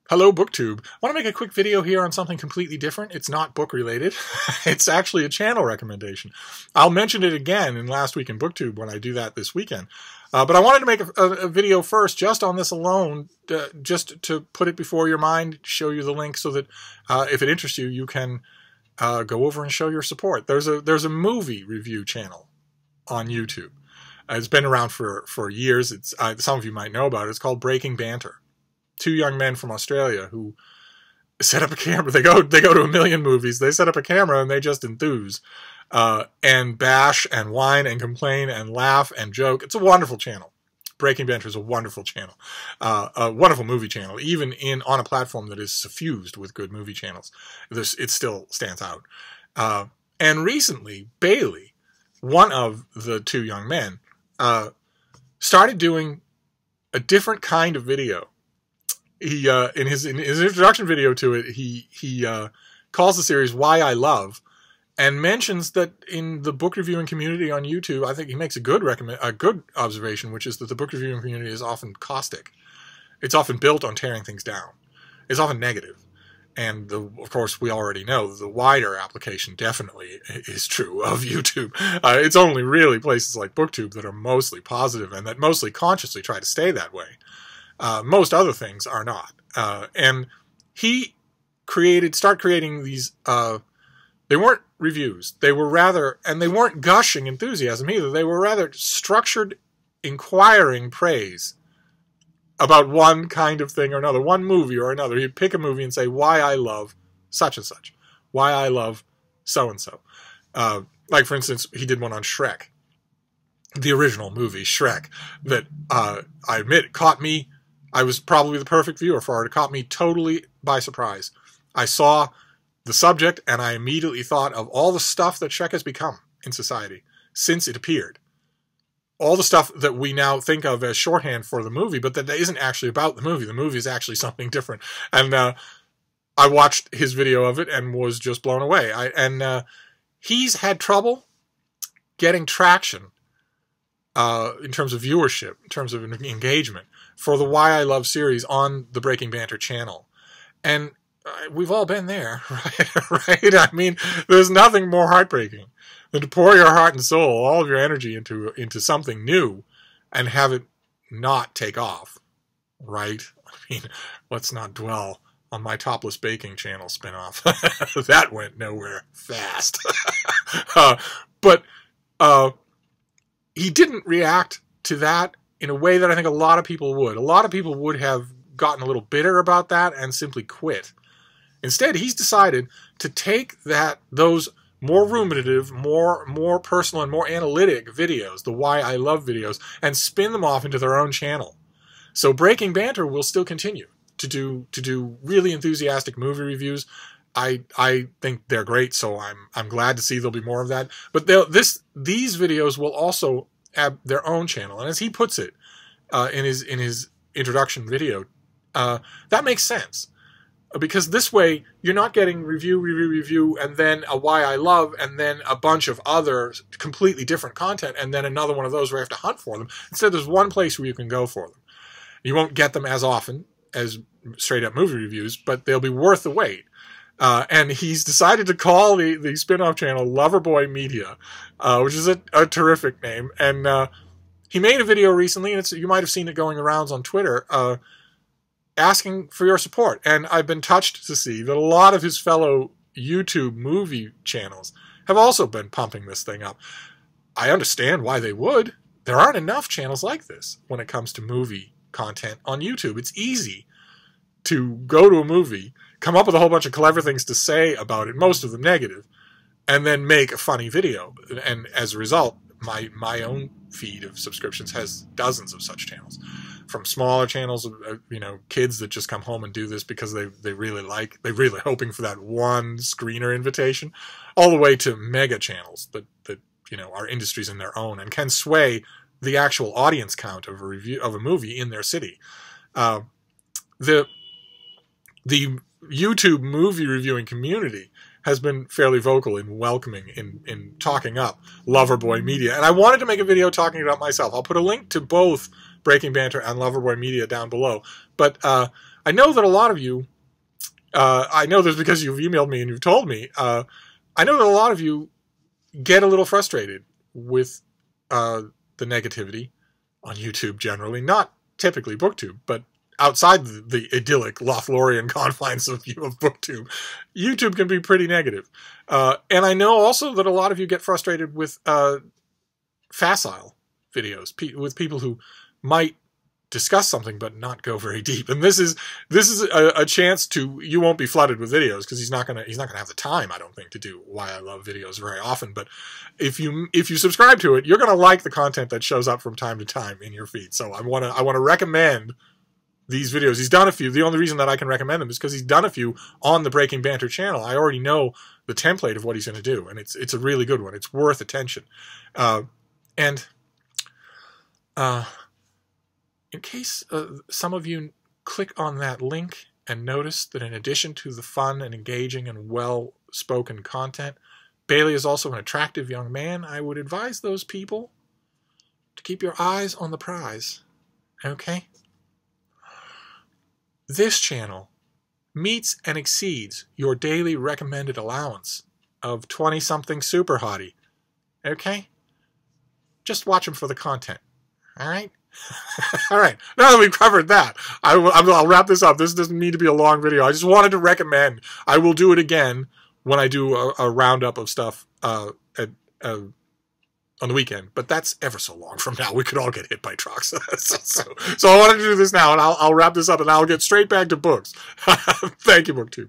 Hello, BookTube. I want to make a quick video here on something completely different. It's not book related. It's actually a channel recommendation. I'll mention it again in Last Week in BookTube when I do that this weekend. But I wanted to make a video first just on this alone, just to put it before your mind, show you the link so that if it interests you, you can go over and show your support. There's a movie review channel on YouTube. It's been around for years. It's some of you might know about it. It's called Banter. Two young men from Australia who set up a camera. They go to a million movies. They set up a camera and they just enthuse and bash and whine and complain and laugh and joke. It's a wonderful channel. Banter is a wonderful channel, a wonderful movie channel. Even on a platform that is suffused with good movie channels, it still stands out. And recently, Bailey, one of the two young men, started doing a different kind of video. He in his introduction video to it, he calls the series "Why I Love," and mentions that in the book reviewing community on YouTube, I think he makes a good observation, which is that the book reviewing community is often caustic. It's often built on tearing things down. It's often negative. And of course, we already know the wider application definitely is true of YouTube. It's only really places like BookTube that are mostly positive and that mostly consciously try to stay that way. Most other things are not. And he started creating these, they weren't reviews. They were rather, and they weren't gushing enthusiasm either. They were rather structured, inquiring praise about one kind of thing or another, one movie or another. He'd pick a movie and say, why I love such and such. Why I love so-and-so. Like, for instance, he did one on Shrek. The original movie, Shrek, that I admit caught me. I was probably the perfect viewer for it. It caught me totally by surprise. I saw the subject and I immediately thought of all the stuff that Shrek has become in society since it appeared. All the stuff that we now think of as shorthand for the movie, but that isn't actually about the movie. The movie is actually something different. And I watched his video of it and was just blown away. He's had trouble getting traction in terms of viewership, in terms of engagement, for the Why I Love series on the Banter channel. And we've all been there, right? I mean, there's nothing more heartbreaking than to pour your heart and soul, all of your energy into something new and have it not take off, right? I mean, let's not dwell on my topless baking channel spinoff. That went nowhere fast. But he didn't react to that in a way that I think a lot of people would. A lot of people would have gotten a little bitter about that and simply quit. Instead, he's decided to take those more ruminative, more personal, and more analytic videos, the Why I Love videos, and spin them off into their own channel. So Banter will still continue to do really enthusiastic movie reviews. I think they're great, so I'm glad to see there'll be more of that. But these videos will also have their own channel, and as he puts it in his introduction video, that makes sense. Because this way, you're not getting review, and then a Why I Love, and then a bunch of other completely different content, and then another one of those where you have to hunt for them. Instead, there's one place where you can go for them. You won't get them as often as straight-up movie reviews, but they'll be worth the wait. And he's decided to call the spin-off channel Loverboy Media, which is a terrific name. And he made a video recently, and you might have seen it going around on Twitter, asking for your support. And I've been touched to see that a lot of his fellow YouTube movie channels have also been pumping this thing up. I understand why they would. There aren't enough channels like this when it comes to movie content on YouTube. It's easy to go to a movie, come up with a whole bunch of clever things to say about it, most of them negative, and then make a funny video. And as a result, my own feed of subscriptions has dozens of such channels. From smaller channels of kids that just come home and do this because they're really hoping for that one screener invitation, all the way to mega channels that are industries in their own and can sway the actual audience count of a movie in their city. The YouTube movie reviewing community has been fairly vocal in welcoming, in talking up Loverboy Media. And I wanted to make a video talking about myself. I'll put a link to both Breaking Banter and Loverboy Media down below. But I know that a lot of you, I know this because you've emailed me and you've told me, I know that a lot of you get a little frustrated with the negativity on YouTube generally, not typically BookTube, but outside the idyllic Lothlorien confines of BookTube, YouTube can be pretty negative. And I know also that a lot of you get frustrated with facile videos, with people who might discuss something but not go very deep. And this is a chance to, you won't be flooded with videos because he's not gonna have the time, I don't think, to do Why I Love videos very often. But if you subscribe to it, you're gonna like the content that shows up from time to time in your feed. So I wanna recommend these videos. He's done a few. The only reason that I can recommend them is because he's done a few on the Breaking Banter channel. I already know the template of what he's going to do, and it's a really good one. It's worth attention. In case some of you click on that link and notice that in addition to the fun and engaging and well-spoken content, Bailey is also an attractive young man, I would advise those people to keep your eyes on the prize. Okay? This channel meets and exceeds your daily recommended allowance of 20-something super hottie. Okay? Just watch him for the content. All right? All right. Now that we've covered that, I'll wrap this up. This doesn't need to be a long video. I just wanted to recommend. I will do it again when I do a roundup of stuff on the weekend, but that's ever so long from now. We could all get hit by trucks. So I wanted to do this now, and I'll wrap this up, and I'll get straight back to books. Thank you, BookTube.